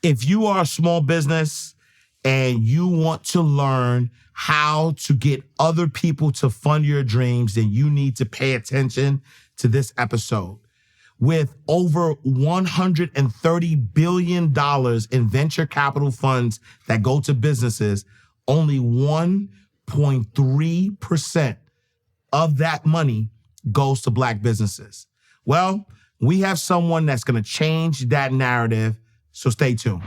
If you are a small business and you want to learn how to get other people to fund your dreams, then you need to pay attention to this episode. With over $130 billion in venture capital funds that go to businesses, only 1.3% of that money goes to Black businesses. Well, we have someone that's going to change that narrative, so stay tuned.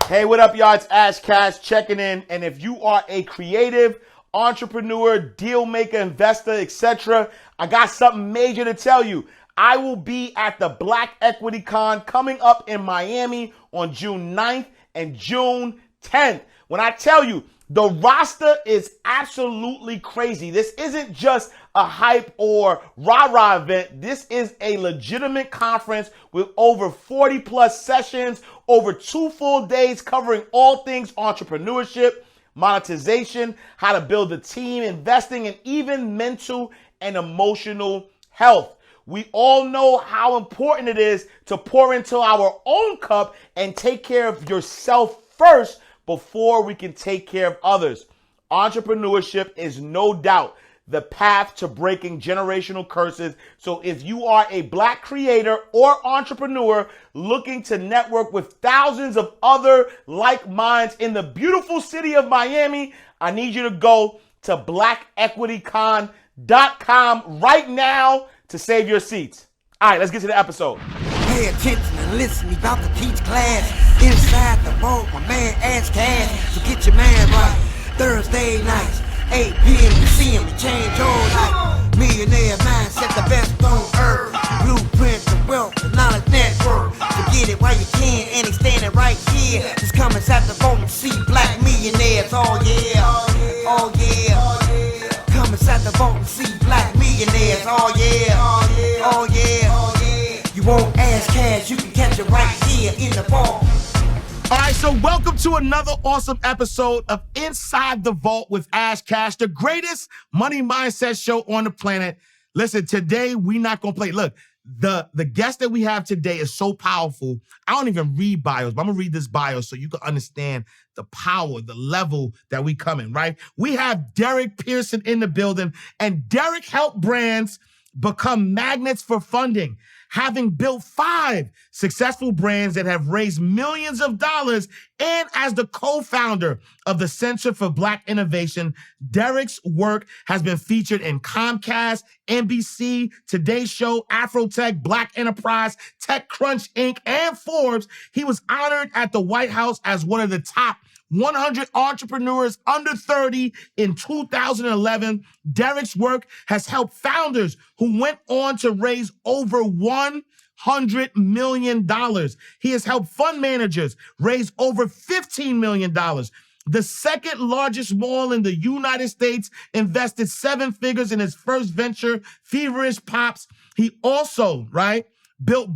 Hey, what up, y'all? It's Ash Cash checking in. And if you are a creative, entrepreneur, deal maker, investor, etc., I got something major to tell you. I will be at the Black Equity Con coming up in Miami on June 9th and June 10th. When I tell you, the roster is absolutely crazy. This isn't just a hype or rah-rah event. This is a legitimate conference with over 40 plus sessions, over 2 full days covering all things entrepreneurship, monetization, how to build a team, investing, and even mental and emotional health. We all know how important it is to pour into our own cup and take care of yourself first before we can take care of others. Entrepreneurship is no doubt the path to breaking generational curses. So if you are a Black creator or entrepreneur looking to network with thousands of other like minds in the beautiful city of Miami, I need you to go to blackequitycon.com right now to save your seats. All right, let's get to the episode. Pay attention and listen, we about to teach class. Inside the vault, my man Ash Cash. So get your man right. Thursday nights, 8 p.m. You see him, you change your life. Millionaire mindset, the best on earth. Blueprint, the wealth, the knowledge network. So get it while you can, and he's standing right here. Just come inside the vault and see Black millionaires. Oh yeah, oh yeah. Come inside the vault and see Black millionaires. Oh yeah, oh yeah. You won't ask cash, you can catch it right here in the vault. All right, so welcome to another awesome episode of Inside the Vault with Ash Cash, the greatest money mindset show on the planet. Listen, today we not gonna play. Look, the guest that we have today is so powerful. I don't even read bios, but I'm gonna read this bio so you can understand the power, the level that we come in, right? We have Derick Pearson in the building, and Derick helped brands become magnets for funding, having built 5 successful brands that have raised millions of dollars. And as the co-founder of the Center for Black Innovation, Derick's work has been featured in Comcast, NBC, Today Show, Afrotech, Black Enterprise, TechCrunch Inc., and Forbes. He was honored at the White House as one of the top 100 entrepreneurs under 30 in 2011. Derick's work has helped founders who went on to raise over $100 million. He has helped fund managers raise over $15 million. The second largest mall in the United States invested 7 figures in his first venture, Feverish Pops. He also, built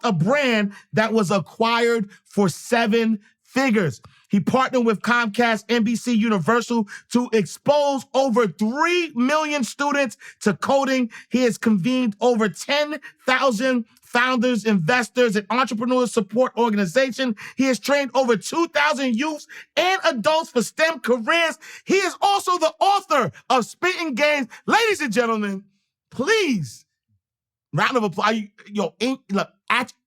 a brand that was acquired for 7 figures. He partnered with Comcast, NBC, Universal to expose over 3 million students to coding. He has convened over 10,000 founders, investors, and entrepreneur support organization. He has trained over 2,000 youths and adults for STEM careers. He is also the author of Spitting Games. Ladies and gentlemen, please, round of applause.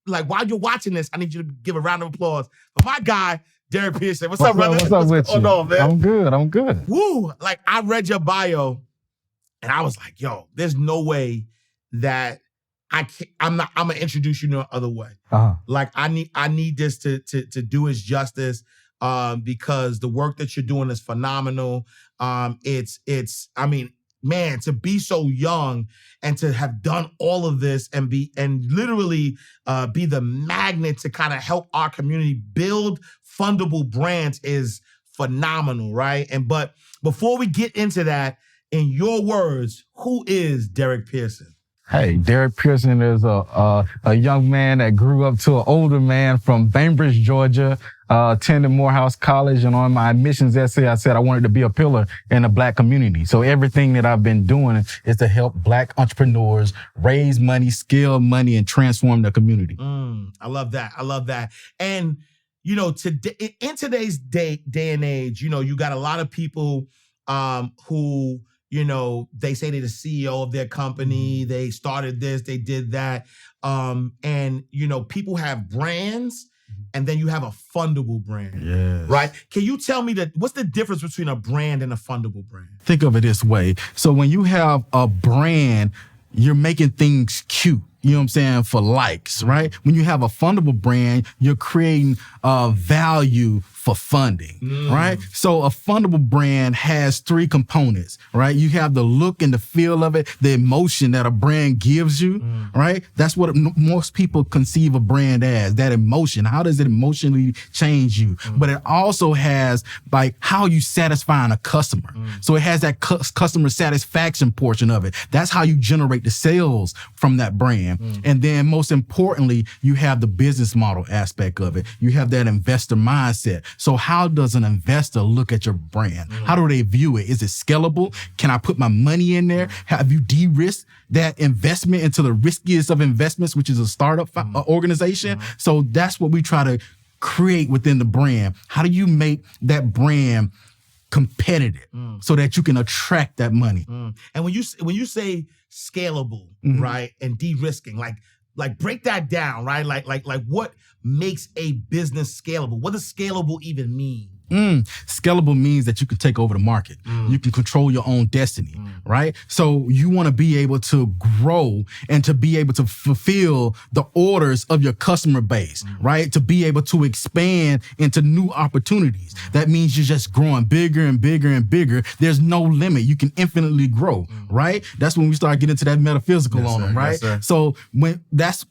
While you're watching this, I need you to give a round of applause for my guy, Derick Pearson. What's up, brother? What's up with you? On, man? I'm good. Woo! I read your bio, and I was like, yo, there's no way that I'm gonna introduce you no other way. Uh-huh. I need this to do its justice, because the work that you're doing is phenomenal. Man, to be so young and to have done all of this and literally be the magnet to kind of help our community build fundable brands is phenomenal, right? But before we get into that, in your words, who is Derick Pearson? Hey, Derick Pearson is a young man that grew up to an older man from Bainbridge, Georgia, attended Morehouse College, and on my admissions essay, I said I wanted to be a pillar in the Black community. So everything that I've been doing is to help Black entrepreneurs raise money, scale money, and transform the community. I love that. I love that. And, you know, today, in today's day and age, you know, you got a lot of people who, you know, they say they're the CEO of their company. They started this, they did that. And, you know, people have brands and then you have a fundable brand. Yes. Right? Can you tell me what's the difference between a brand and a fundable brand? Think of it this way. So when you have a brand, you're making things cute. You know what I'm saying? For likes, right? When you have a fundable brand, you're creating value for funding, right? So a fundable brand has three components, right? You have the look and the feel of it, the emotion that a brand gives you, right? That's what most people conceive a brand as, that emotion. How does it emotionally change you? But it also has like how you satisfying a customer. So it has that customer satisfaction portion of it. That's how you generate the sales from that brand. And then most importantly, you have the business model aspect of it. You have that investor mindset. So how does an investor look at your brand? How do they view it? Is it scalable? Can I put my money in there? Have you de-risked that investment into the riskiest of investments, which is a startup organization? So that's what we try to create within the brand. How do you make that brand competitive so that you can attract that money? And when you say scalable, right, and de-risking, like break that down, right? Like what makes a business scalable? What does scalable even mean? Scalable means that you can take over the market. You can control your own destiny, right? So you want to be able to grow and to be able to fulfill the orders of your customer base, right? To be able to expand into new opportunities. That means you're just growing bigger and bigger and bigger. There's no limit. You can infinitely grow, right? That's when we start getting into that metaphysical on them, right? Yes, so when that's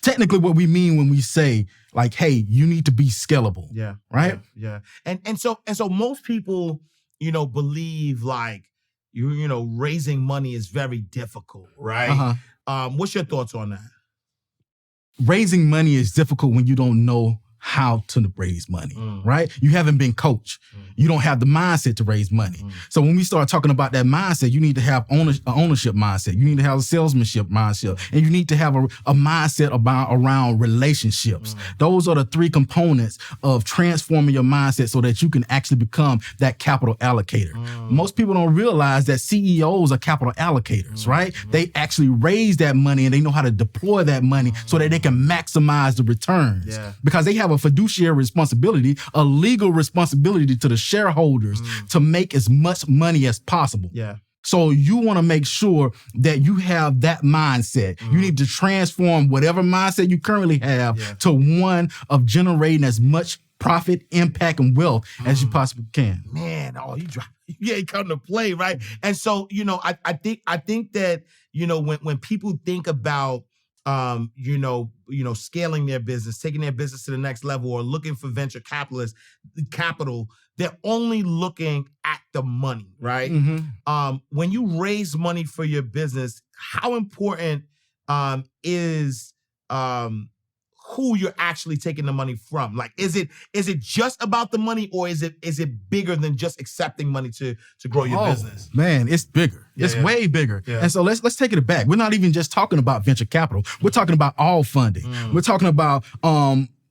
technically what we mean when we say, like, hey, you need to be scalable. Yeah. Right? Yeah. And so most people, you know, believe like you know, raising money is very difficult, right? What's your thoughts on that? Raising money is difficult when you don't know how to raise money, right? You haven't been coached. You don't have the mindset to raise money. So when we start talking about that mindset, you need to have ownership mindset. You need to have a salesmanship mindset. And you need to have a mindset around relationships. Those are the three components of transforming your mindset so that you can actually become that capital allocator. Most people don't realize that CEOs are capital allocators, right? They actually raise that money and they know how to deploy that money so that they can maximize the returns. Because they have a fiduciary responsibility, a legal responsibility to the shareholders to make as much money as possible. So you want to make sure that you have that mindset. You need to transform whatever mindset you currently have to one of generating as much profit, impact, and wealth as you possibly can. Man, you ain't come to play, right? And so, you know, I think that, you know, when people think about you know, scaling their business, taking their business to the next level, or looking for venture capital, they're only looking at the money, right? When you raise money for your business, how important is who you're actually taking the money from? Like, is it just about the money, or is it bigger than just accepting money to grow your business? Man, it's bigger. It's way bigger. And so let's take it back. We're not even just talking about venture capital. We're talking about all funding. We're talking about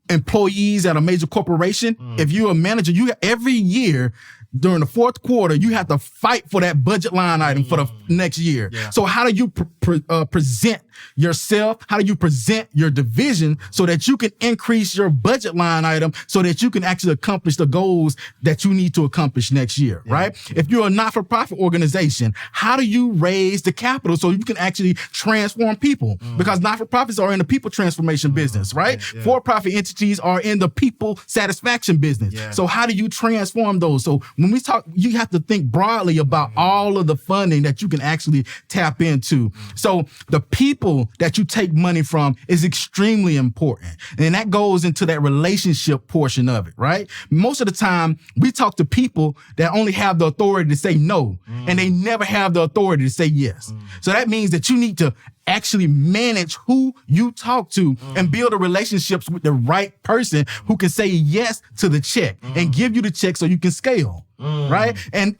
employees at a major corporation. If you're a manager, every year during the fourth quarter, you have to fight for that budget line item for the next year. So how do you present yourself? How do you present your division so that you can increase your budget line item so that you can actually accomplish the goals that you need to accomplish next year, right? If you're a not-for-profit organization, how do you raise the capital so you can actually transform people? Because not-for-profits are in the people transformation business, right? For-profit entities are in the people satisfaction business. So how do you transform those? So when we talk, you have to think broadly about all of the funding that you can actually tap into. So the people that you take money from is extremely important. And that goes into that relationship portion of it, right? Most of the time, we talk to people that only have the authority to say no, and they never have the authority to say yes. So that means that you need to actually manage who you talk to and build a relationships with the right person who can say yes to the check and give you the check so you can scale, right? And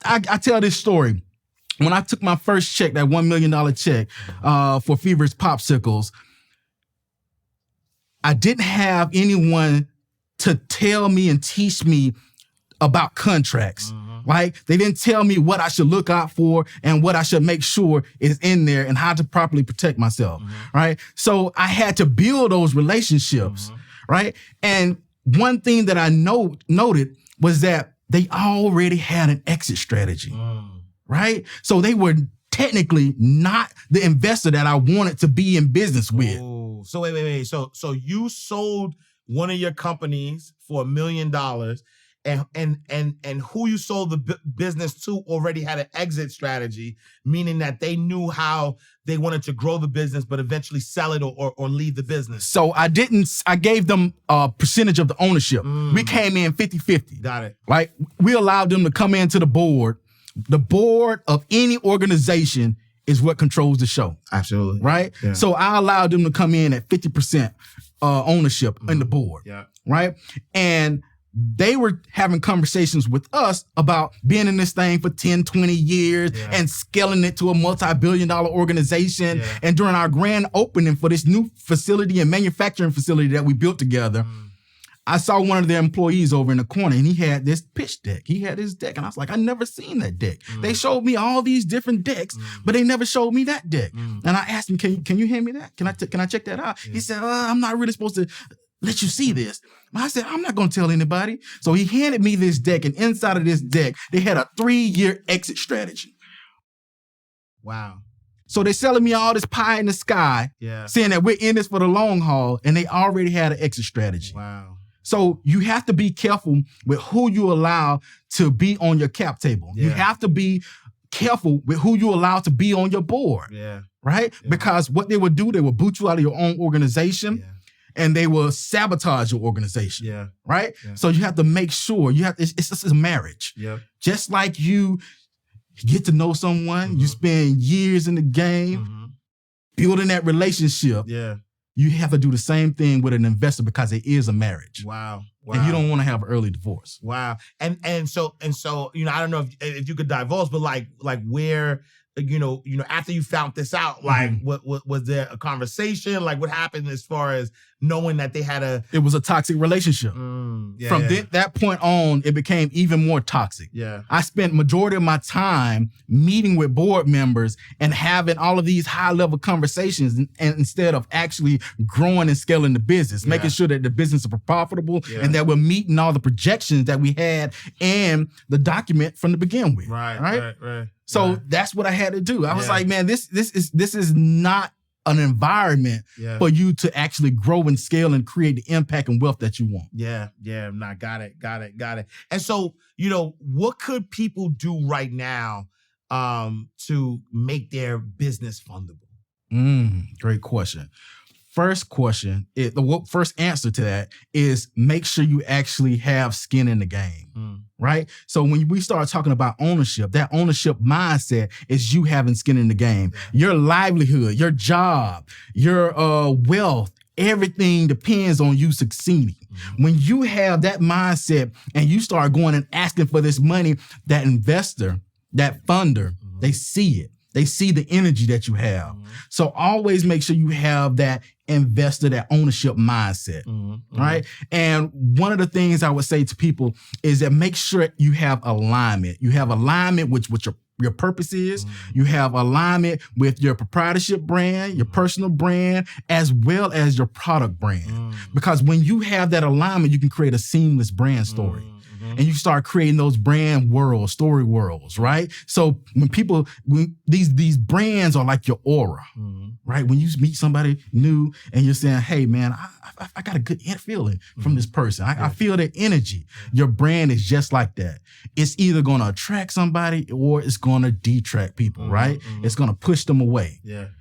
I tell this story. When I took my first check, that $1 million check for Feverish Popsicles, I didn't have anyone to tell me and teach me about contracts. Right? They didn't tell me what I should look out for and what I should make sure is in there and how to properly protect myself. Right? So I had to build those relationships. Right? And one thing that I noted was that they already had an exit strategy. Right? So they were technically not the investor that I wanted to be in business with. Oh, so wait. So you sold one of your companies for $1 million. And who you sold the business to already had an exit strategy, meaning that they knew how they wanted to grow the business, but eventually sell it or leave the business. So I gave them a percentage of the ownership. We came in 50-50. Got it. Right? We allowed them to come into the board. The board of any organization is what controls the show. Absolutely. Right? Yeah. So I allowed them to come in at 50% ownership in the board. Yeah. Right? And they were having conversations with us about being in this thing for 10, 20 years and scaling it to a multi-billion-dollar organization. Yeah. And during our grand opening for this new facility and manufacturing facility that we built together, I saw one of their employees over in the corner and he had this pitch deck. He had his deck. And I was like, I never seen that deck. They showed me all these different decks, but they never showed me that deck. And I asked him, can you hand me that? Can I check that out? He said, I'm not really supposed to let you see this. I said, I'm not going to tell anybody. So he handed me this deck, and inside of this deck, they had a 3-year exit strategy. Wow. So they're selling me all this pie in the sky, saying that we're in this for the long haul, and they already had an exit strategy. Wow. So you have to be careful with who you allow to be on your cap table. You have to be careful with who you allow to be on your board. Right? Because what they would do, they would boot you out of your own organization. And they will sabotage your organization, right? So you have to make sure it's just a marriage. Just like you get to know someone, you spend years in the game, building that relationship. You have to do the same thing with an investor because it is a marriage. Wow. And you don't want to have an early divorce. Wow. And so I don't know if you could divulge, but like where. After you found this out, like, what was there a conversation? Like, what happened as far as knowing that they had It was a toxic relationship. From that point on, it became even more toxic. I spent majority of my time meeting with board members and having all of these high-level conversations and instead of actually growing and scaling the business, making sure that the business is profitable and that we're meeting all the projections that we had in the document from the begin with. Right. So that's what I had to do. I was like, man, this is not an environment for you to actually grow and scale and create the impact and wealth that you want. Nah, got it. And so, what could people do right now to make their business fundable? Great question. First answer to that is make sure you actually have skin in the game, right? So when we start talking about ownership, that ownership mindset is you having skin in the game. Your livelihood, your job, your wealth, everything depends on you succeeding. When you have that mindset and you start going and asking for this money, that investor, that funder, they see it. They see the energy that you have. So always make sure you have that investor, that ownership mindset, right? And one of the things I would say to people is that make sure you have alignment. You have alignment with what your purpose is. You have alignment with your proprietorship brand, your personal brand, as well as your product brand. Because when you have that alignment, you can create a seamless brand story. And you start creating those brand worlds, story worlds, right? So when these brands are like your aura, right? When you meet somebody new and you're saying, hey man, I got a good feeling from this person. I feel their energy. Your brand is just like that. It's either going to attract somebody or it's going to detract people, right? It's going to push them away.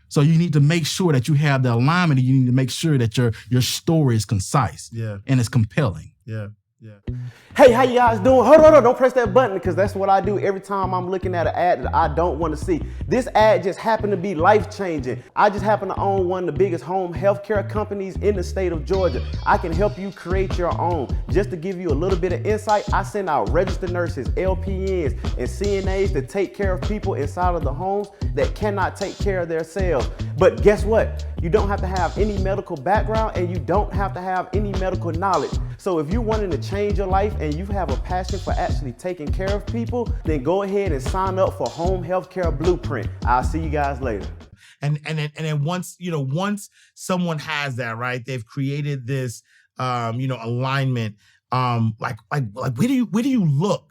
So you need to make sure that you have the alignment, and you need to make sure that your story is concise and it's compelling. Hey, how you guys doing? Hold on, don't press that button, because that's what I do every time I'm looking at an ad that I don't want to see. This ad just happened to be life-changing. I just happen to own one of the biggest home healthcare companies in the state of Georgia. I can help you create your own. Just to give you a little bit of insight, I send out registered nurses, LPNs, and CNAs to take care of people inside of the homes that cannot take care of themselves. But guess what? You don't have to have any medical background, and you don't have to have any medical knowledge. So if you're wanting to change your life and you have a passion for actually taking care of people, then go ahead and sign up for Home Healthcare Blueprint. I'll see you guys later. And then once someone has that, right, they've created this alignment. Like where do you look,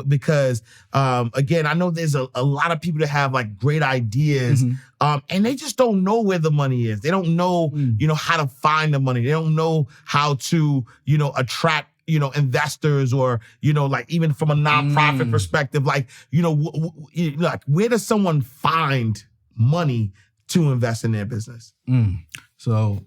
because again, I know there's a lot of people that have like great ideas, and they just don't know where the money is. They don't know, how to find the money. They don't know how to, attract, investors, or, like even from a nonprofit perspective, like, like where does someone find money to invest in their business? So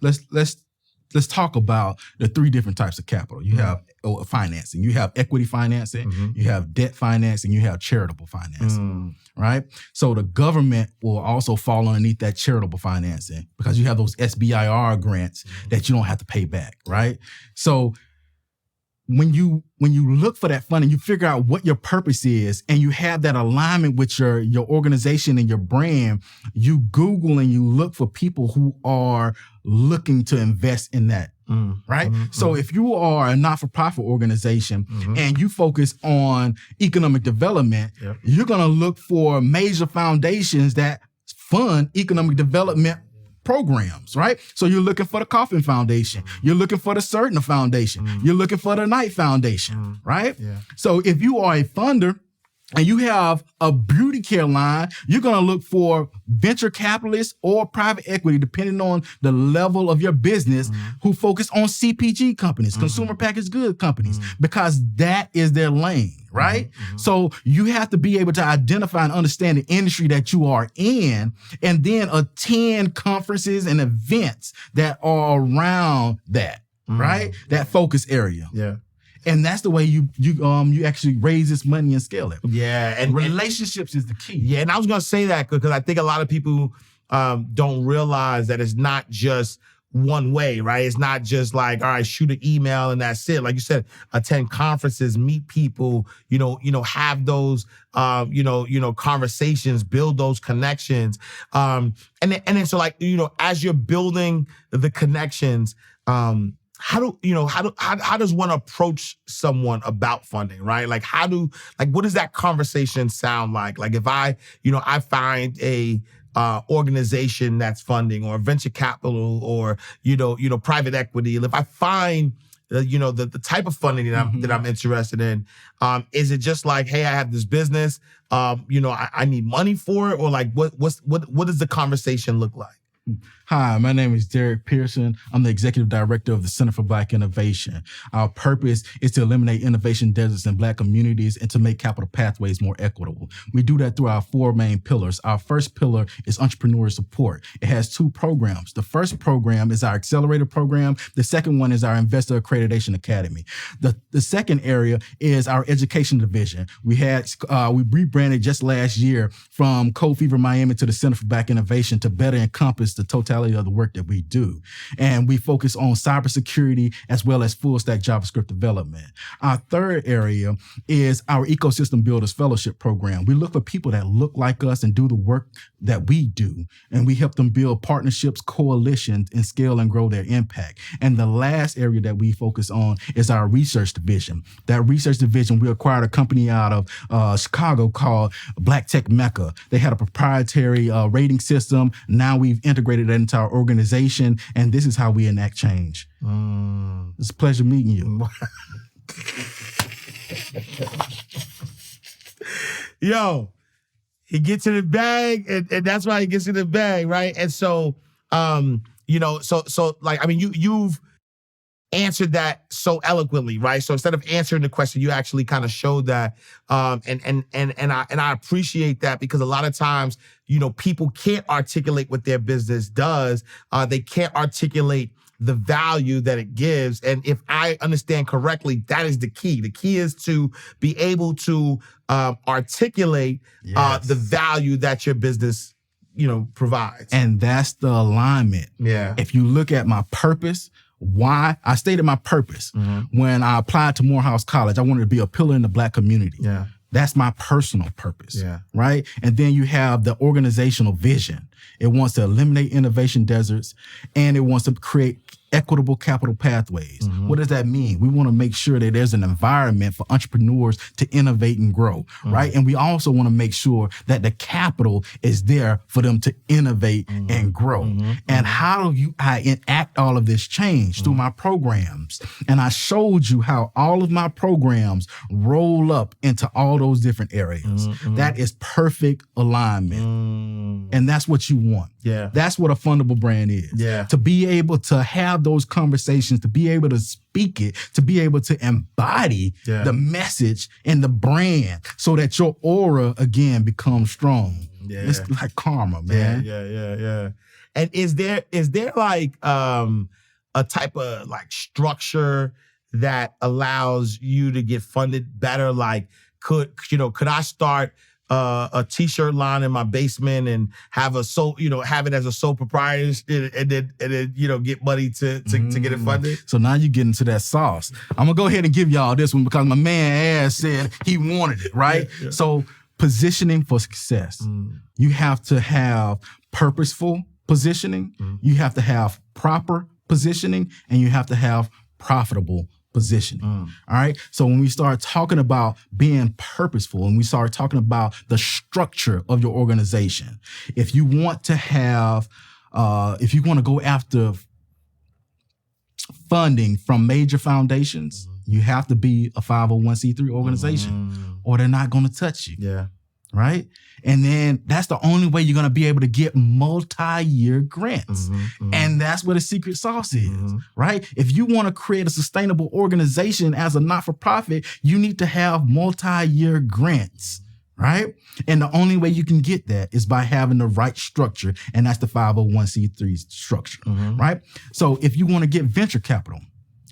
let's talk about the three different types of capital. You have financing, you have equity financing, you have debt financing, you have charitable financing, right? So the government will also fall underneath that charitable financing, because you have those SBIR grants that you don't have to pay back, right? So when you look for that funding, you figure out what your purpose is, and you have that alignment with your organization and your brand. You Google and you look for people who are looking to invest in that, right? So if you are a not-for-profit organization and you focus on economic development, you're going to look for major foundations that fund economic development programs, right? So you're looking for the Coffin Foundation. You're looking for the Certain Foundation. You're looking for the Knight Foundation, right? So if you are a funder and you have a beauty care line, you're going to look for venture capitalists or private equity, depending on the level of your business, who focus on CPG companies, consumer packaged good companies, because that is their lane, right? So you have to be able to identify and understand the industry that you are in, and then attend conferences and events that are around that, right? That focus area. Yeah. And that's the way you actually raise this money and scale it. Yeah, and relationships is the key. Yeah, and I was gonna say that because I think a lot of people don't realize that it's not just one way, right? It's not just like, all right, shoot an email and that's it. Like you said, attend conferences, meet people, have those, conversations, build those connections, and then so like, as you're building the connections, how does one approach someone about funding, right? Like what does that conversation sound like? Like if I find a organization that's funding, or venture capital, or private equity, if I find the type of funding that I'm interested in, is it just like, hey, I have this business, I need money for it, or like what does the conversation look like? Hi, my name is Derick Pearson. I'm the Executive Director of the Center for Black Innovation. Our purpose is to eliminate innovation deserts in Black communities and to make capital pathways more equitable. We do that through our four main pillars. Our first pillar is entrepreneur support. It has two programs. The first program is our accelerator program. The second one is our Investor Accreditation Academy. The second area is our education division. We rebranded just last year from Cold Fever Miami to the Center for Black Innovation to better encompass the totality of the work that we do. And we focus on cybersecurity as well as full stack JavaScript development. Our third area is our Ecosystem Builders Fellowship program. We look for people that look like us and do the work that we do. And we help them build partnerships, coalitions, and scale and grow their impact. And the last area that we focus on is our research division. That research division, we acquired a company out of Chicago called Black Tech Mecca. They had a proprietary rating system. Now we've integrated that into our organization, and this is how we enact change. It's a pleasure meeting you. Yo, he gets in the bag, and that's why he gets in the bag, right? And so, so like, I mean, you've answered that so eloquently, right? So instead of answering the question, you actually kind of showed that, and I appreciate that, because a lot of times, people can't articulate what their business does. They can't articulate the value that it gives. And if I understand correctly, that is the key. The key is to be able to articulate the value that your business, provides. And that's the alignment. Yeah. If you look at my purpose, why I stated my purpose when I applied to Morehouse College, I wanted to be a pillar in the Black community. Yeah. That's my personal purpose. Yeah. Right. And then you have the organizational vision. It wants to eliminate innovation deserts, and it wants to create equitable capital pathways. What does that mean? We want to make sure that there's an environment for entrepreneurs to innovate and grow, right? And we also want to make sure that the capital is there for them to innovate and grow. And how do I enact all of this change? Through my programs. And I showed you how all of my programs roll up into all those different areas. That is perfect alignment. And that's what you want. Yeah. That's what a fundable brand is. Yeah. To be able to have those conversations, to be able to speak it, to be able to embody the message and the brand so that your aura again becomes strong. Yeah. It's like karma, man. Yeah. And is there like a type of like structure that allows you to get funded better? Like could I start a t-shirt line in my basement and have have it as a sole proprietor and then get money to get it funded? So now you get into that sauce. I'm gonna go ahead and give y'all this one because my man Ash said he wanted it, right? Yeah. So positioning for success. You have to have purposeful positioning, you have to have proper positioning, and you have to have profitable positioning. All right. So when we start talking about being purposeful and we start talking about the structure of your organization, if you want to have, if you want to go after funding from major foundations, you have to be a 501c3 organization or they're not going to touch you. Yeah. Right. And then that's the only way you're going to be able to get multi-year grants. And that's where the secret sauce is, right? If you want to create a sustainable organization as a not-for-profit, you need to have multi-year grants, right? And the only way you can get that is by having the right structure. And that's the 501c3 structure, right? So if you want to get venture capital,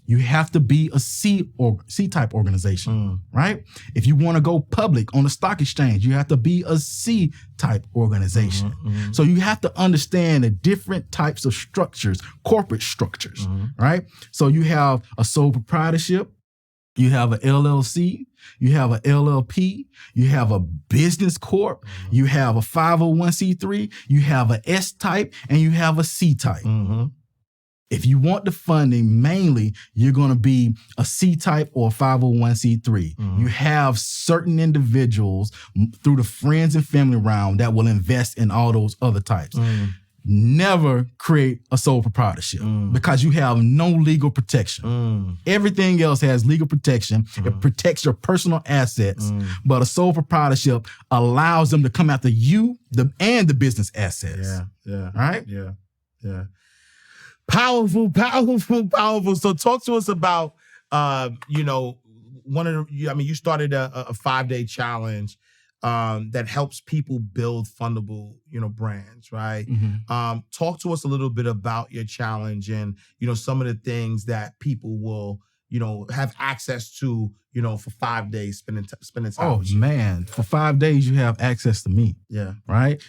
you have to be a C-type organization, right? If you want to go public on the stock exchange, you have to be a C-type organization. So you have to understand the different types of structures, corporate structures, right? So you have a sole proprietorship, you have an LLC, you have an LLP, you have a business corp, you have a 501c3, you have a S-type, and you have a C-type. If you want the funding, mainly you're going to be a C-type or a 501c3. You have certain individuals through the friends and family round that will invest in all those other types. Never create a sole proprietorship because you have no legal protection. Everything else has legal protection. It protects your personal assets, but a sole proprietorship allows them to come after you and the business assets. Yeah. Right? Yeah. Powerful. So talk to us about, you started a 5-day challenge that helps people build fundable, brands, right? Talk to us a little bit about your challenge and, some of the things that people will, have access to, for 5 days, spending time. Oh man, for 5 days you have access to me. Yeah. Right.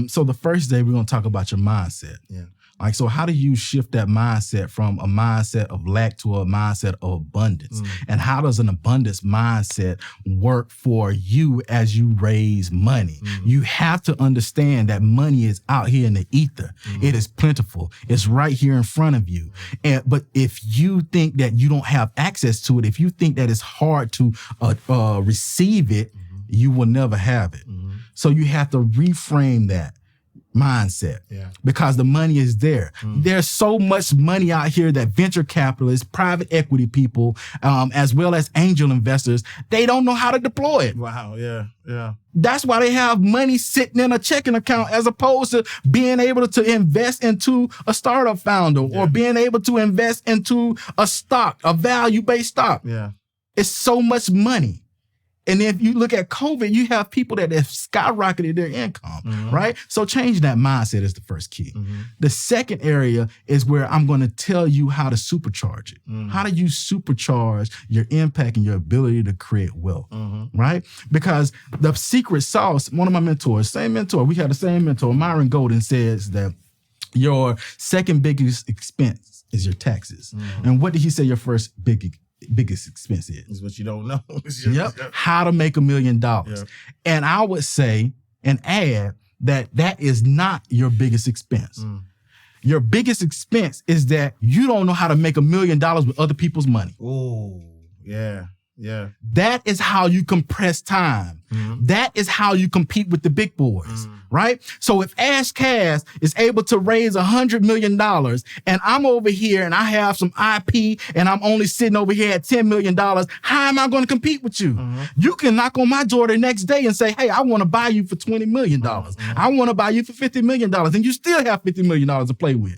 So the first day we're going to talk about your mindset. Yeah. Like, so how do you shift that mindset from a mindset of lack to a mindset of abundance? And how does an abundance mindset work for you as you raise money? You have to understand that money is out here in the ether. It is plentiful. It's right here in front of you. But if you think that you don't have access to it, if you think that it's hard to receive it, you will never have it. So you have to reframe that mindset because the money is there. There's so much money out here that venture capitalists, private equity people, as well as angel investors, they don't know how to deploy it. Wow. Yeah. That's why they have money sitting in a checking account as opposed to being able to invest into a startup founder or being able to invest into a stock, a value-based stock. Yeah. It's so much money. And if you look at COVID, you have people that have skyrocketed their income, right? So changing that mindset is the first key. The second area is where I'm going to tell you how to supercharge it. How do you supercharge your impact and your ability to create wealth, right? Because the secret sauce, one of my mentors, same mentor, we had the same mentor, Myron Golden, says that your second biggest expense is your taxes. And what did he say your first biggest expense Is what you don't know. How to make $1 million. And I would say and add that is not your biggest expense. Your biggest expense is that you don't know how to make $1 million with other people's money. Oh, yeah. That is how you compress time. That is how you compete with the big boys, right? So if Ash Cash is able to raise $100 million and I'm over here and I have some IP and I'm only sitting over here at $10 million, how am I going to compete with you? You can knock on my door the next day and say, hey, I want to buy you for $20 million. I want to buy you for $50 million. And you still have $50 million to play with,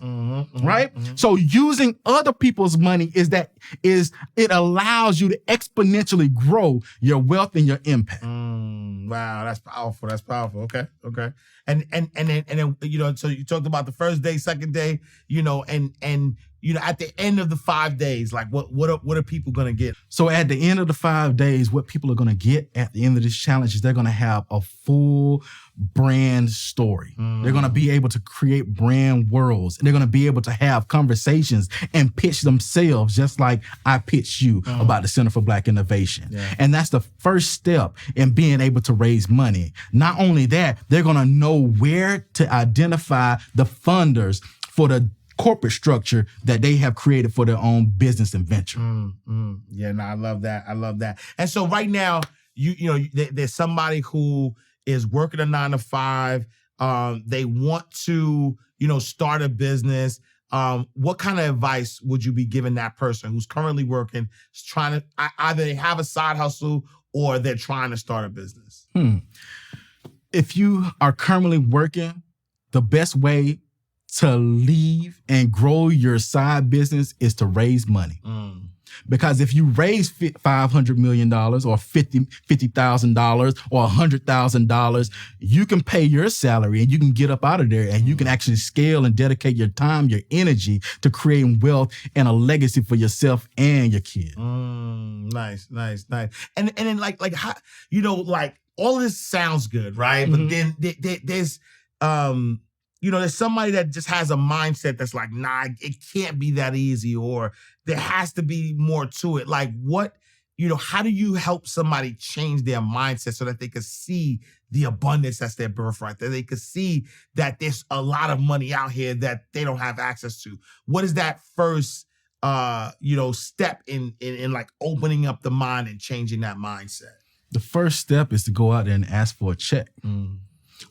right? So using other people's money it allows you to exponentially grow your wealth and your impact. Wow, that's powerful. Okay. And then so you talked about the first day, second day, and at the end of the 5 days, like what are people gonna get? So at the end of the 5 days, what people are gonna get at the end of this challenge is they're gonna have a full brand story. They're gonna be able to create brand worlds. They're gonna be able to have conversations and pitch themselves just like I pitched you about the Center for Black Innovation. And that's the first step in being able to raise money. Not only that, they're gonna know where to identify the funders for the corporate structure that they have created for their own business and venture. Yeah, no, I love that. And so right now, there's somebody who is working a 9 to 5. They want to, start a business. What kind of advice would you be giving that person who's currently working, is trying to either they have a side hustle or they're trying to start a business? If you are currently working, the best way to leave and grow your side business is to raise money. Because if you raise $500 million or $50,000 or $100,000, you can pay your salary and you can get up out of there and you can actually scale and dedicate your time, your energy to creating wealth and a legacy for yourself and your kids. Nice. And then like how, all of this sounds good, right? But then there's there's somebody that just has a mindset that's like, nah, it can't be that easy, or there has to be more to it. Like how do you help somebody change their mindset so that they could see the abundance that's their birthright, that they could see that there's a lot of money out here that they don't have access to? What is that first, step in like opening up the mind and changing that mindset? The first step is to go out there and ask for a check.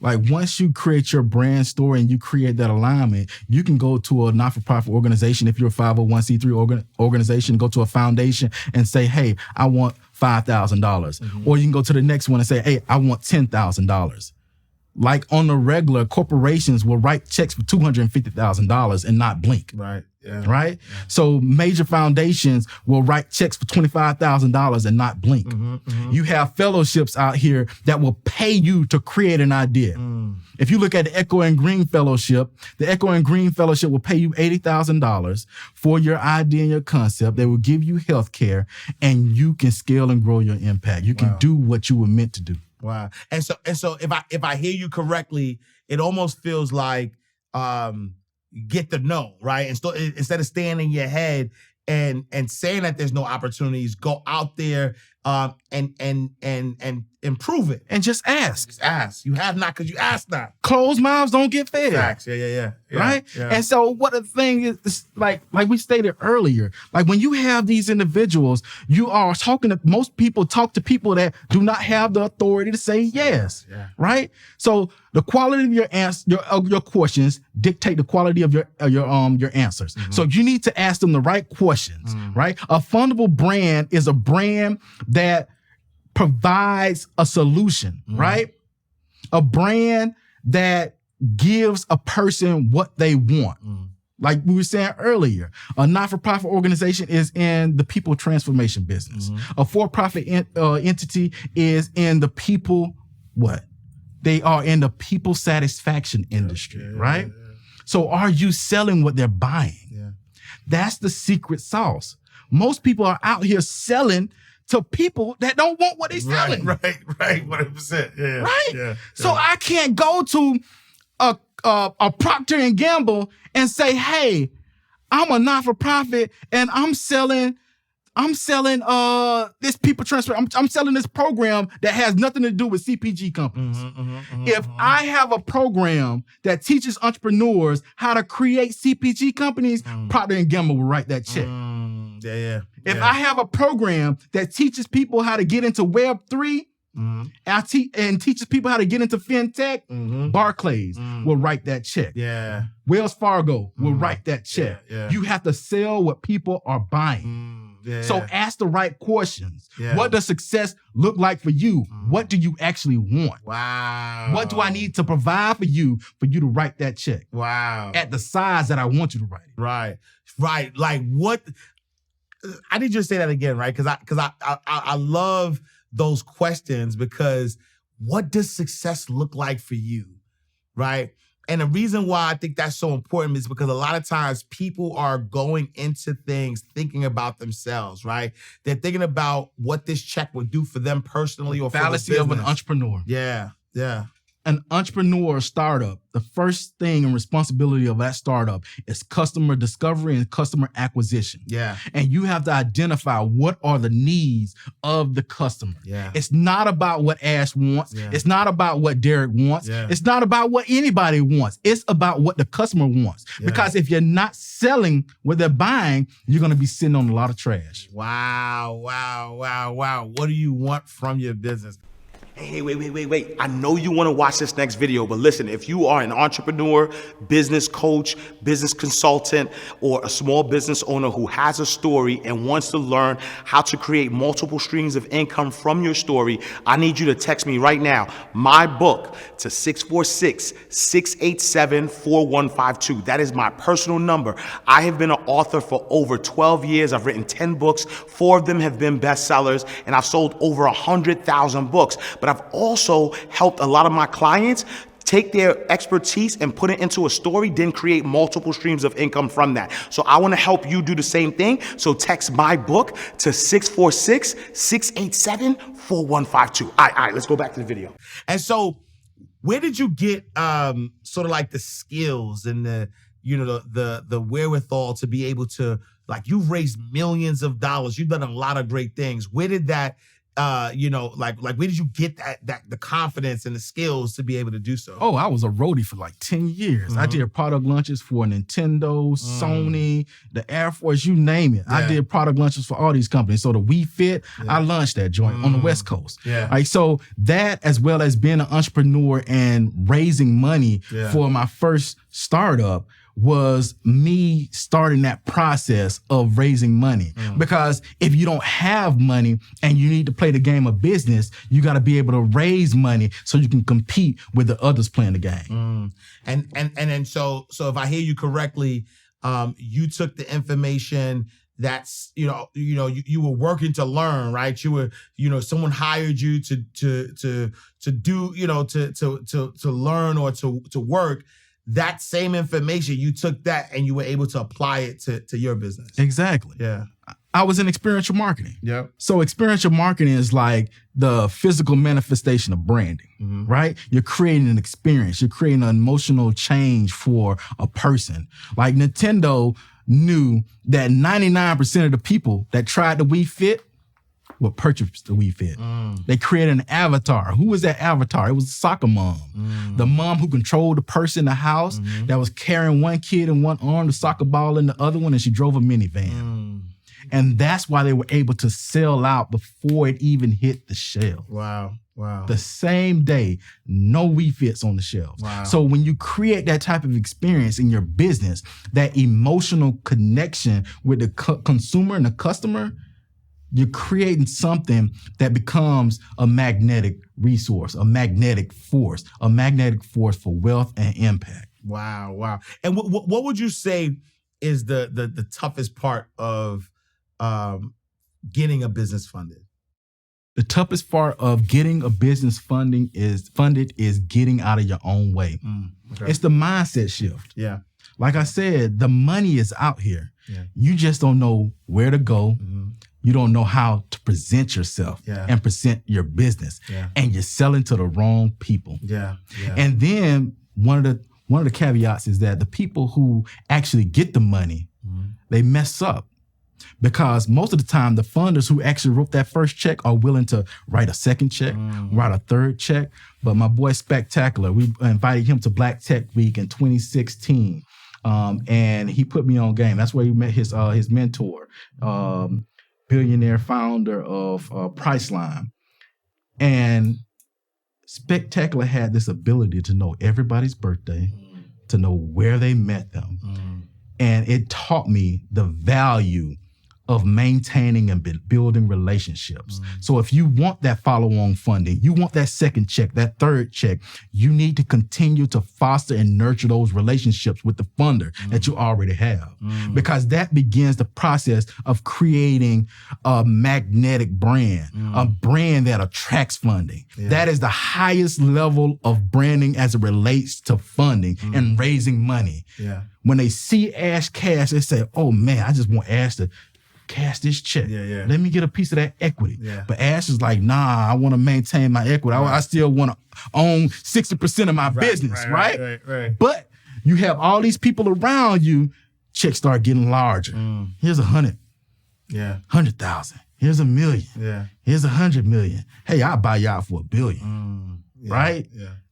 Like once you create your brand story and you create that alignment, you can go to a not-for-profit organization. If you're a 501c3 organization, go to a foundation and say, hey, I want $5,000. Or you can go to the next one and say, hey, I want $10,000. Like on the regular, corporations will write checks for $250,000 and not blink. Right. Yeah. Right. Yeah. So major foundations will write checks for $25,000 and not blink. You have fellowships out here that will pay you to create an idea. If you look at the Echo and Green Fellowship, the Echo and Green Fellowship will pay you $80,000 for your idea and your concept. They will give you health care and you can scale and grow your impact. You can do what you were meant to do. Wow. And so if I hear you correctly, it almost feels like get the no, right? And so instead of staying in your head and saying that there's no opportunities, go out there and improve it. And just ask. Just ask. You have not because you ask not. Closed mouths don't get fed. Facts. Yeah. Right? Yeah. And so what the thing is, like we stated earlier, like when you have these individuals, you are most people talk to people that do not have the authority to say yes. Yeah. Right? So the quality of your your questions dictate the quality of your answers. So you need to ask them the right questions, right? A fundable brand is a brand that provides a solution, right? A brand that gives a person what they want, Like we were saying earlier, a not-for-profit organization is in the people transformation business. A for-profit entity is in the people, what? They are in the people satisfaction industry, right? So are you selling what they're buying? That's the secret sauce. Most people are out here selling to people that don't want what they're selling. Right, 100%. Yeah. Right? Yeah. So I can't go to a Procter and Gamble and say, hey, I'm a not-for-profit and I'm selling this people transfer. I'm selling this program that has nothing to do with CPG companies. If I have a program that teaches entrepreneurs how to create CPG companies, Procter and Gamble will write that check. If I have a program that teaches people how to get into Web3, and teaches people how to get into fintech, Barclays will write that check. Wells Fargo will write that check. You have to sell what people are buying. So ask the right questions. What does success look like for you? What do you actually want? Wow. What do I need to provide for you to write that check? Wow. At the size that I want you to write it. Right. Like what? I need you to say that again, right? Because I love those questions, because what does success look like for you, right? And the reason why I think that's so important is because a lot of times people are going into things thinking about themselves, right? They're thinking about what this check would do for them personally or for the Fallacy business. of an entrepreneur. Yeah. An entrepreneur startup, the first thing and responsibility of that startup is customer discovery and customer acquisition. And you have to identify what are the needs of the customer. It's not about what Ash wants. It's not about what Derek wants. It's not about what anybody wants. It's about what the customer wants. Because if you're not selling what they're buying, you're going to be sitting on a lot of trash. Wow. What do you want from your business? Hey, wait. I know you want to watch this next video, but listen, if you are an entrepreneur, business coach, business consultant, or a small business owner who has a story and wants to learn how to create multiple streams of income from your story, I need you to text me right now, my book, to 646-687-4152. That is my personal number. I have been an author for over 12 years. I've written 10 books. 4 of them have been bestsellers, and I've sold over 100,000 books. But I've also helped a lot of my clients take their expertise and put it into a story, then create multiple streams of income from that. So I want to help you do the same thing. So text my book to 646-687-4152. All right, let's go back to the video. And so where did you get sort of like the skills and the wherewithal to be able to, like, you've raised millions of dollars, you've done a lot of great things. Where did that where did you get that the confidence and the skills to be able to do so? Oh, I was a roadie for like 10 years. I did product lunches for Nintendo, Sony, the Air Force, you name it. I did product lunches for all these companies. So the We Fit, I launched that joint on the West Coast. So that, as well as being an entrepreneur and raising money for my first startup, was me starting that process of raising money. Because if you don't have money and you need to play the game of business, you got to be able to raise money so you can compete with the others playing the game. And so if I hear you correctly, you took the information that's, you were working to learn, right? You were, someone hired you to do, to learn or to work. That same information, you took that and you were able to apply it to your business. Exactly. Yeah. I was in experiential marketing. Yep. So experiential marketing is like the physical manifestation of branding, right? You're creating an experience. You're creating an emotional change for a person. Like Nintendo knew that 99% of the people that tried the Wii Fit would purchase the Wii Fit. They created an avatar. Who was that avatar? It was a soccer mom. The mom who controlled the person in the house that was carrying one kid in one arm, the soccer ball in the other one, and she drove a minivan. And that's why they were able to sell out before it even hit the shelf. Wow. The same day, no Wii Fits on the shelves. So when you create that type of experience in your business, that emotional connection with the consumer and the customer, you're creating something that becomes a magnetic resource, a magnetic force for wealth and impact. Wow. And what would you say is the toughest part of getting a business funded? The toughest part of getting a business funded is getting out of your own way. Okay. It's the mindset shift. Yeah. Like I said, the money is out here. Yeah. You just don't know where to go. You don't know how to present yourself and present your business. Yeah. And you're selling to the wrong people. Yeah. And then one of the caveats is that the people who actually get the money, they mess up. Because most of the time, the funders who actually wrote that first check are willing to write a second check, write a third check. But my boy Spectacular, we invited him to Black Tech Week in 2016. And he put me on game. That's where he met his mentor, billionaire founder of Priceline. And Spectacular had this ability to know everybody's birthday, to know where they met them. And it taught me the value of maintaining and building relationships. So if you want that follow-on funding, you want that second check, that third check, you need to continue to foster and nurture those relationships with the funder that you already have. Because that begins the process of creating a magnetic brand, a brand that attracts funding. That is the highest level of branding as it relates to funding and raising money. When they see Ash Cash, they say, oh man, I just want Ash to cash this check. Let me get a piece of that equity. But Ash is like, nah, I want to maintain my equity. I still want to own 60% of my business, right? But you have all these people around you, checks start getting larger. Here's 100. 100,000. Here's $1 million. Here's 100 million. Hey, I'll buy you out for $1 billion. Right?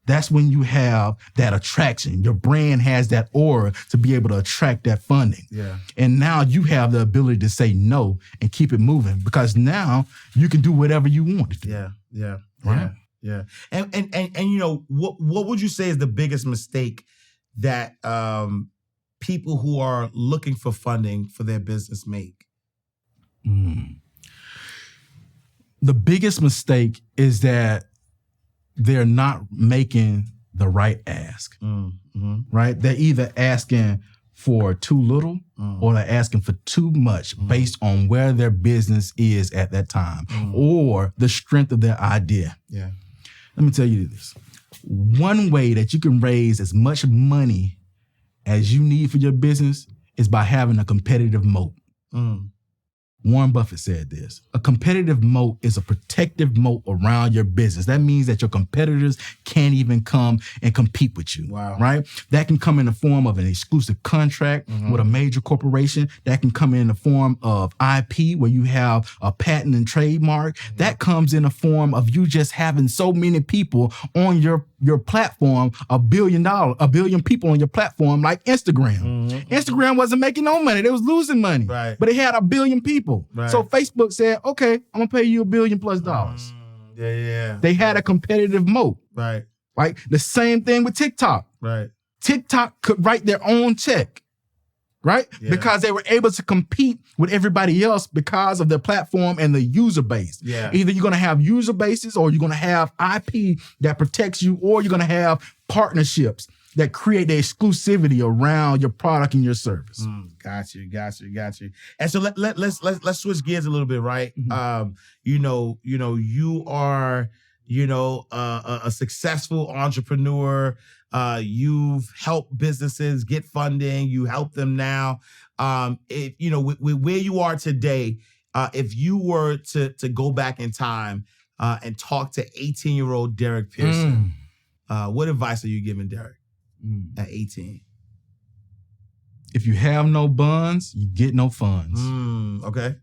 That's when you have that attraction. Your brand has that aura to be able to attract that funding. And now you have the ability to say no and keep it moving, because now you can do whatever you want to do. Right? And you know, what would you say is the biggest mistake that people who are looking for funding for their business make? The biggest mistake is that they're not making the right ask, right? They're either asking for too little or they're asking for too much based on where their business is at that time or the strength of their idea. Let me tell you this. One way that you can raise as much money as you need for your business is by having a competitive moat. Warren Buffett said this: a competitive moat is a protective moat around your business. That means that your competitors can't even come and compete with you, right? That can come in the form of an exclusive contract with a major corporation. That can come in the form of IP, where you have a patent and trademark. That comes in the form of you just having so many people on your platform, a billion people on your platform, like Instagram. Instagram wasn't making no money. They was losing money, but it had 1 billion people. So Facebook said, okay, I'm gonna pay you $1 billion plus. They had a competitive moat. Like the same thing with TikTok. TikTok could write their own check, right? Because they were able to compete with everybody else because of their platform and the user base. Either you're gonna have user bases, or you're gonna have IP that protects you, or you're gonna have partnerships that create the exclusivity around your product and your service. Got you. And so let's switch gears a little bit, right? You are, a successful entrepreneur. You've helped businesses get funding. You help them now. With where you are today, if you were to go back in time and talk to 18-year-old Derick Pearson, what advice are you giving Derick at 18? If you have no buns, you get no funds. Okay.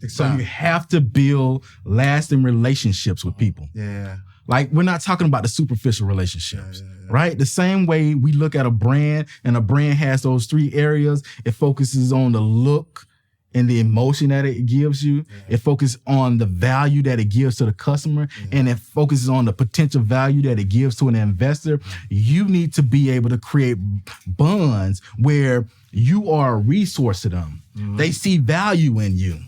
So you have to build lasting relationships with people. Like, we're not talking about the superficial relationships, right? The same way we look at a brand, and a brand has those 3 areas. It focuses on the look and the emotion that it gives you. It focuses on the value that it gives to the customer, and it focuses on the potential value that it gives to an investor. You need to be able to create bonds where you are a resource to them. They see value in you.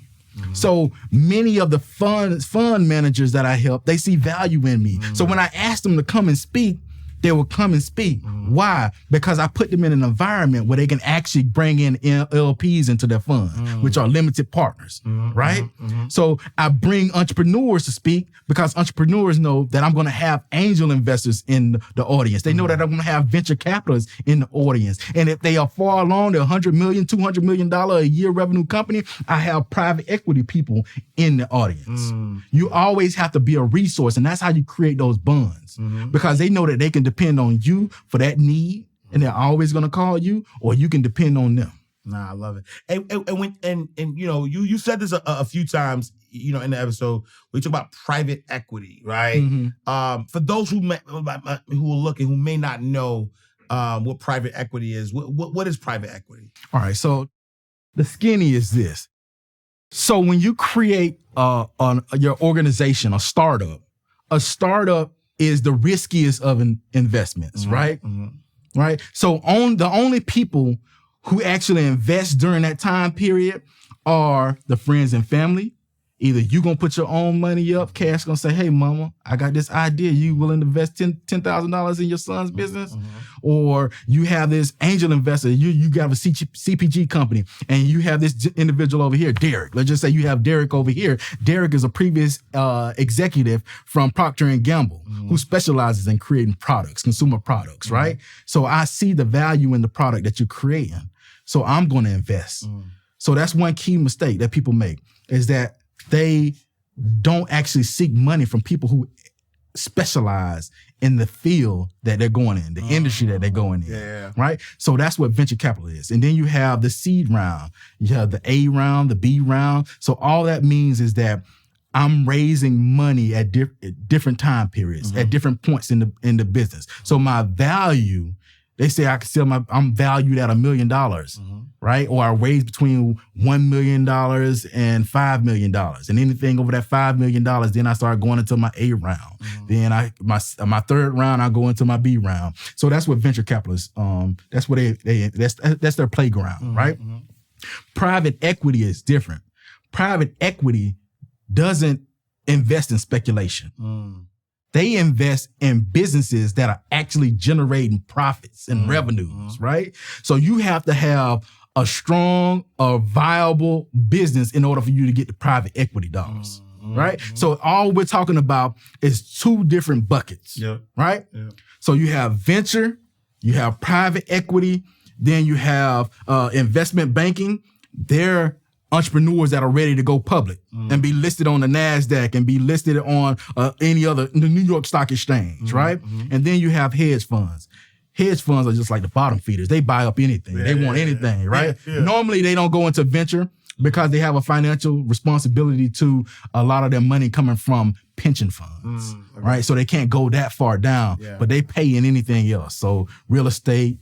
So many of the fund managers that I help, they see value in me. So when I ask them to come and speak, they will come and speak. Why? Because I put them in an environment where they can actually bring in LPs into their fund, which are limited partners, right? So I bring entrepreneurs to speak because entrepreneurs know that I'm going to have angel investors in the audience. They know that I'm going to have venture capitalists in the audience. And if they are far along, they're $100 million, $200 million a year revenue company, I have private equity people in the audience. You always have to be a resource, and that's how you create those bonds because they know that they can depend on you for that need, and they're always going to call you, or you can depend on them. Nah, I love it. And you know, you said this a few times, you know, in the episode. We talk about private equity, right? For those who are looking, who may not know what private equity is, what is private equity? All right, so the skinny is this. So when you create your organization, a startup is the riskiest of investments, right? Right. So the only people who actually invest during that time period are the friends and family. Either you gonna put your own money up, Cash gonna say, hey mama, I got this idea. You willing to invest $10,000 in your son's business? Or you have this angel investor, you got a CPG company, and you have this individual over here, Derek. Let's just say you have Derek over here. Derek is a previous executive from Procter & Gamble who specializes in creating products, consumer products, right? So I see the value in the product that you're creating. So I'm gonna invest. So that's one key mistake that people make, is that they don't actually seek money from people who specialize in the field that they're going in, the industry that they're going in, right? So that's what venture capital is. And then you have the seed round, you have the A round, the B round. So all that means is that I'm raising money at different time periods, at different points in the business. So my value, they say I can sell I'm valued at $1 million, right? Or I raise between $1 million and $5 million. And anything over that $5 million, then I start going into my A round. Then my third round, I go into my B round. So that's what venture capitalists, that's what that's their playground, right? Private equity is different. Private equity doesn't invest in speculation. They invest in businesses that are actually generating profits and revenues, right? So you have to have a strong or viable business in order for you to get the private equity dollars, right? So all we're talking about is two different buckets, right? So you have venture, you have private equity, then you have investment banking. They're entrepreneurs that are ready to go public and be listed on the NASDAQ and be listed on any other, the New York Stock Exchange, right? And then you have hedge funds. Hedge funds are just like the bottom feeders. They buy up anything. They want anything, right? Normally they don't go into venture because they have a financial responsibility to a lot of their money coming from pension funds, right? So they can't go that far down, but they pay in anything else. So real estate,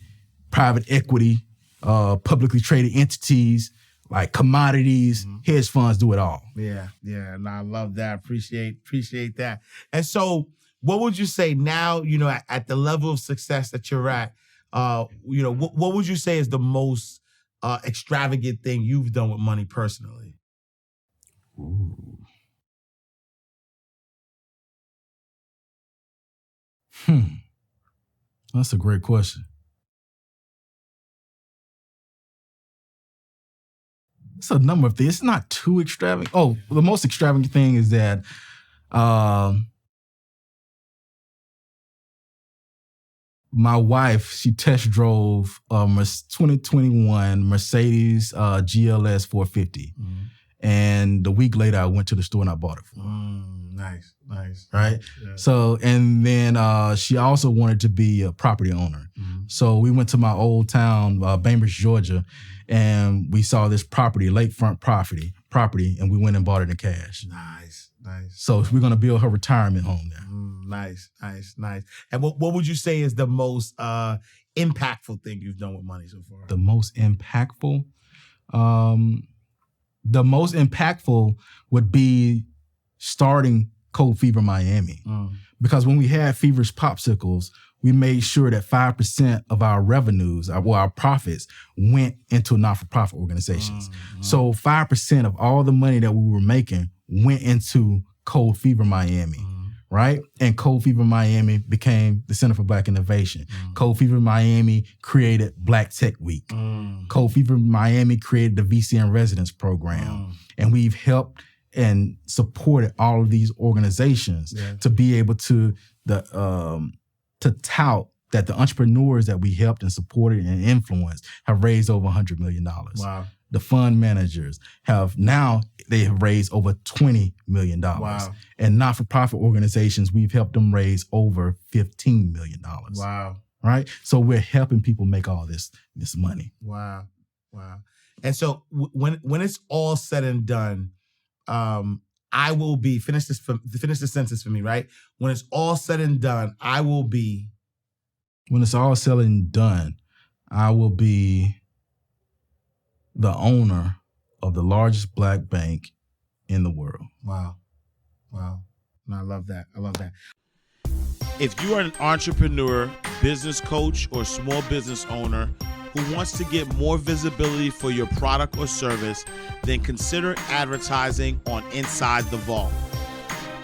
private equity, publicly traded entities, like commodities, hedge funds do it all. And I love that. Appreciate that. And so what would you say now, you know, at the level of success that you're at, you know, what would you say is the most extravagant thing you've done with money personally? That's a great question. It's a number of things. It's not too extravagant. Oh, the most extravagant thing is that my wife, she test drove a 2021 Mercedes GLS 450. And the week later, I went to the store and I bought it for her. Nice. Right? Yeah. So, and then she also wanted to be a property owner. So we went to my old town, Bainbridge, Georgia, and we saw this property, lakefront property, and we went and bought it in cash. Nice. So we're going to build her retirement home there. Nice. And what would you say is the most impactful thing you've done with money so far? The most impactful? The most impactful would be starting Cold Fever Miami. Because when we had Fever's Popsicles, we made sure that 5% of our revenues, our profits, went into not-for-profit organizations. So 5% of all the money that we were making went into Cold Fever Miami, right? And Cold Fever Miami became the Center for Black Innovation. Cold Fever Miami created Black Tech Week. Cold Fever Miami created the VC in Residence program. And we've helped and supported all of these organizations to be able to tout that the entrepreneurs that we helped and supported and influenced have raised over $100 million. Wow. The fund managers they have raised over $20 million. Wow. And not-for-profit organizations, we've helped them raise over $15 million. Wow. Right? So we're helping people make all this money. Wow. Wow. And so when it's all said and done, I will be, finish the sentence for me, right? When it's all said and done, I will be. When it's all said and done, I will be the owner of the largest Black bank in the world. Wow. Wow. No, I love that. I love that. If you are an entrepreneur, business coach, or small business owner who wants to get more visibility for your product or service, then consider advertising on Inside the Vault.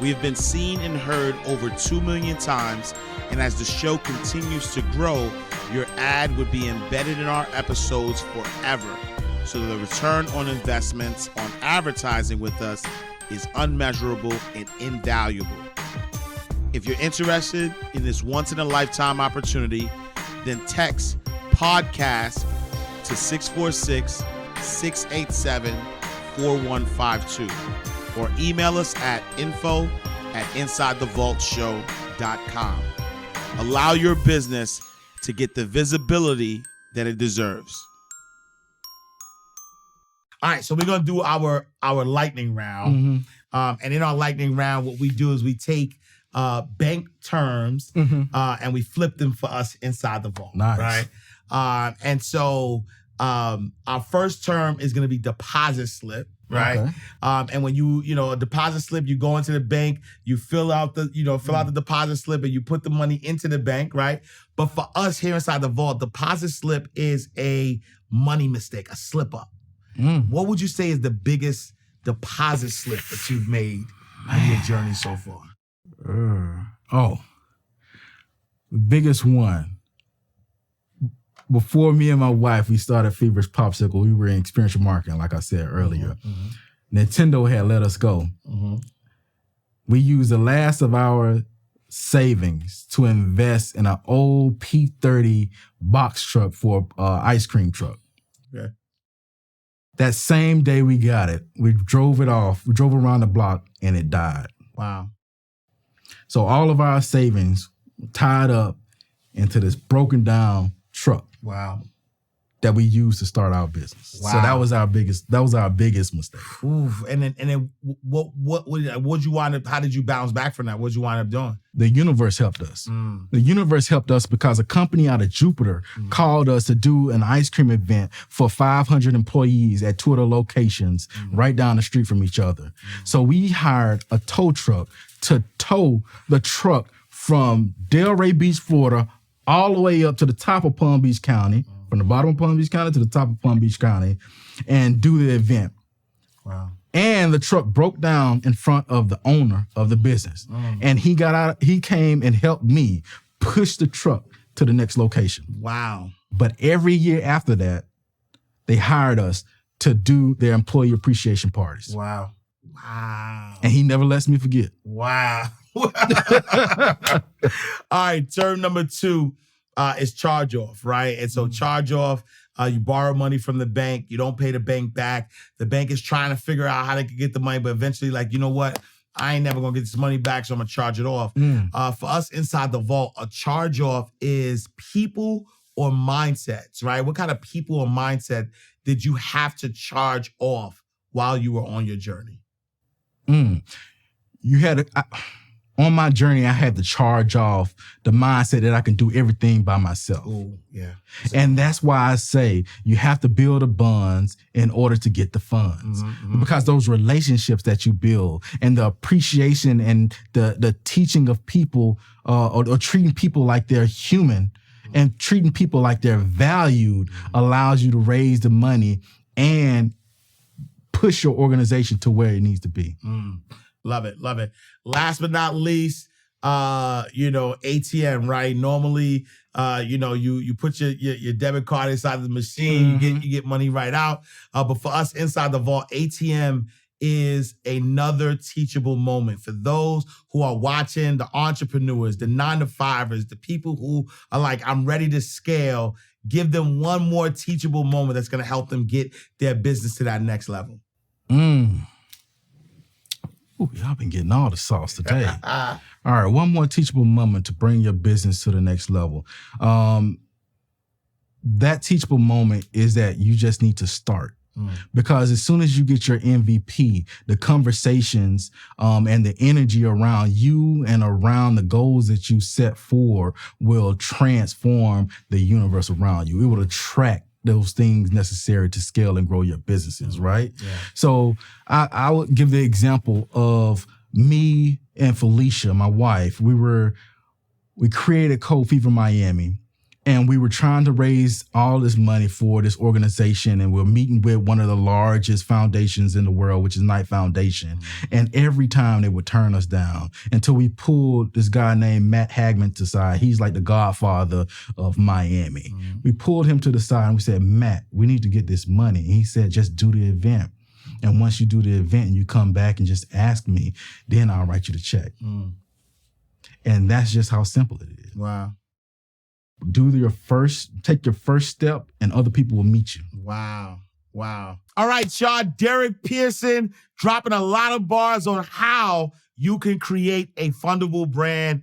We have been seen and heard over 2 million times, and as the show continues to grow, your ad would be embedded in our episodes forever. So the return on investments on advertising with us is unmeasurable and invaluable. If you're interested in this once-in-a-lifetime opportunity, then text podcast to 646-687-4152 or email us at info@insidethevaultshow.com. Allow your business to get the visibility that it deserves. All right, so we're gonna do our lightning round, and in our lightning round, what we do is we take bank terms and we flip them for us inside the vault. Nice. Right? And so our first term is gonna be deposit slip. Right. Okay. And when a deposit slip, you go into the bank, you fill out the deposit slip and you put the money into the bank, right? But for us here inside the vault, deposit slip is a money mistake, a slip up. What would you say is the biggest deposit slip that you've made in your journey so far? The biggest one. Before me and my wife, we started Feverish Popsicle, we were in experiential marketing, like I said earlier. Nintendo had let us go. We used the last of our savings to invest in an old P30 box truck for an ice cream truck. Okay. That same day we got it, we drove it off. We drove around the block and it died. Wow. So all of our savings tied up into this broken down truck. Wow. That we used to start our business. Wow. So that was our biggest mistake. Oof. And then what you wind up, how did you bounce back from that? What did you wind up doing? The universe helped us. The universe helped us because a company out of Jupiter called us to do an ice cream event for 500 employees at 2 of the locations right down the street from each other. So we hired a tow truck to tow the truck from Delray Beach, Florida, all the way up to the top of Palm Beach County, from the bottom of Palm Beach County to the top of Palm Beach County, and do the event. Wow. And the truck broke down in front of the owner of the business. And he got out, he came and helped me push the truck to the next location. Wow. But every year after that, they hired us to do their employee appreciation parties. Wow. Wow. And he never lets me forget. Wow. All right, term number 2 is charge off, right? And so charge off, you borrow money from the bank, you don't pay the bank back. The bank is trying to figure out how they can get the money, but eventually, like, you know what? I ain't never gonna get this money back, so I'm gonna charge it off. For us inside the vault, a charge off is people or mindsets, right? What kind of people or mindset did you have to charge off while you were on your journey? You had on my journey, I had to charge off the mindset that I can do everything by myself. Ooh, yeah. And that's why I say you have to build the bonds in order to get the funds. Because those relationships that you build and the appreciation and the teaching of people or treating people like they're human and treating people like they're valued allows you to raise the money and push your organization to where it needs to be. Love it, love it. Last but not least, ATM, right? Normally, you put your debit card inside the machine, you get money right out. But for us inside the vault, ATM is another teachable moment for those who are watching, the entrepreneurs, the 9-to-5ers, the people who are like, I'm ready to scale. Give them one more teachable moment that's going to help them get their business to that next level. Ooh, y'all been getting all the sauce today. All right, one more teachable moment to bring your business to the next level. That teachable moment is that you just need to start. Because as soon as you get your MVP, the conversations and the energy around you and around the goals that you set for will transform the universe around you. It will attract those things necessary to scale and grow your businesses, right? Yeah. So I would give the example of me and Felicia, my wife. We created Cold Fever Miami. And we were trying to raise all this money for this organization, and we're meeting with one of the largest foundations in the world, which is Knight Foundation. And every time they would turn us down until we pulled this guy named Matt Hagman to the side. He's like the godfather of Miami. We pulled him to the side and we said, Matt, we need to get this money. And he said, just do the event. And once you do the event and you come back and just ask me, then I'll write you the check. And that's just how simple it is. Wow. Take your first step, and other people will meet you. Wow. All right, y'all. Derick Pearson dropping a lot of bars on how you can create a fundable brand.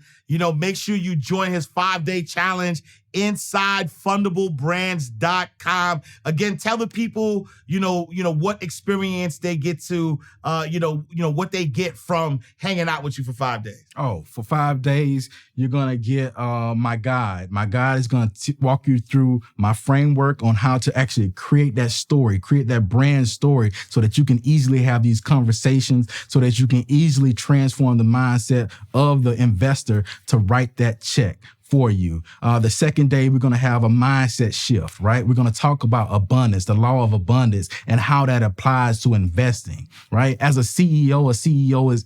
Make sure you join his 5-day challenge inside fundablebrands.com. Again, tell the people, what experience they get to, what they get from hanging out with you for 5 days. Oh, for 5 days, you're going to get my guide. My guide is going to walk you through my framework on how to actually create that story, create that brand story so that you can easily have these conversations, so that you can easily transform the mindset of the investor to write that check for you. The second day, we're going to have a mindset shift, right? We're going to talk about abundance, the law of abundance, and how that applies to investing, right? As a CEO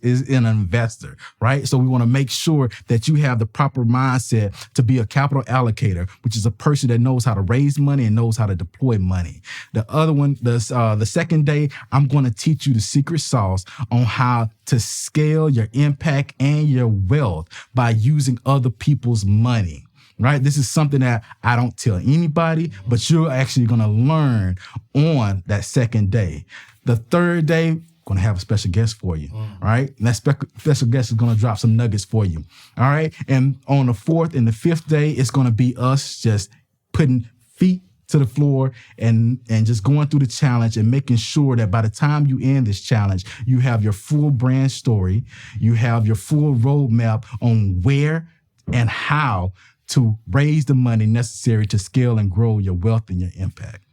is an investor, right? So we want to make sure that you have the proper mindset to be a capital allocator, which is a person that knows how to raise money and knows how to deploy money. The other one, the second day, I'm going to teach you the secret sauce on how to scale your impact and your wealth by using other people's money, right? This is something that I don't tell anybody, but you're actually going to learn on that second day. The third day, going to have a special guest for you, all right? And that special guest is going to drop some nuggets for you, all right? And on the fourth and the fifth day, it's going to be us just putting feet to the floor and just going through the challenge and making sure that by the time you end this challenge, you have your full brand story, you have your full roadmap on where and how to raise the money necessary to scale and grow your wealth and your impact.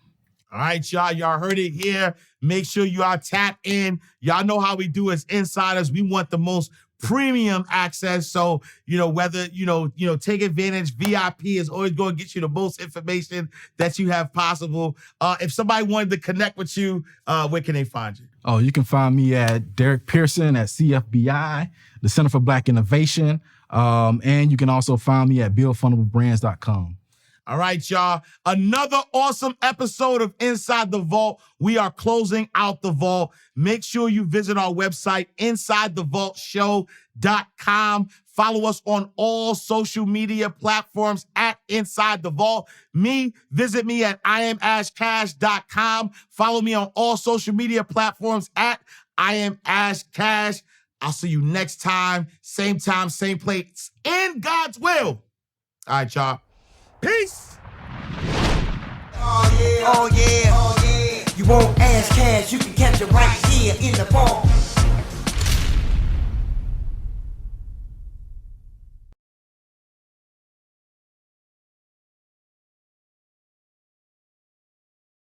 All right, y'all. Y'all heard it here. Make sure you are tapped in. Y'all know how we do as insiders. We want the most premium access. So, whether, take advantage. VIP is always going to get you the most information that you have possible. If somebody wanted to connect with you, where can they find you? Oh, you can find me at Derick Pearson at CFBI, the Center for Black Innovation. And you can also find me at buildfundablebrands.com. All right, y'all. Another awesome episode of Inside the Vault. We are closing out the vault. Make sure you visit our website, InsideTheVaultShow.com. Follow us on all social media platforms at Inside the Vault. Visit me at IamAshCash.com. Follow me on all social media platforms at IamAshCash. I'll see you next time, same place, in God's will. All right, y'all. Peace. Oh yeah. You won't ask cash, you can catch it right here in the vault.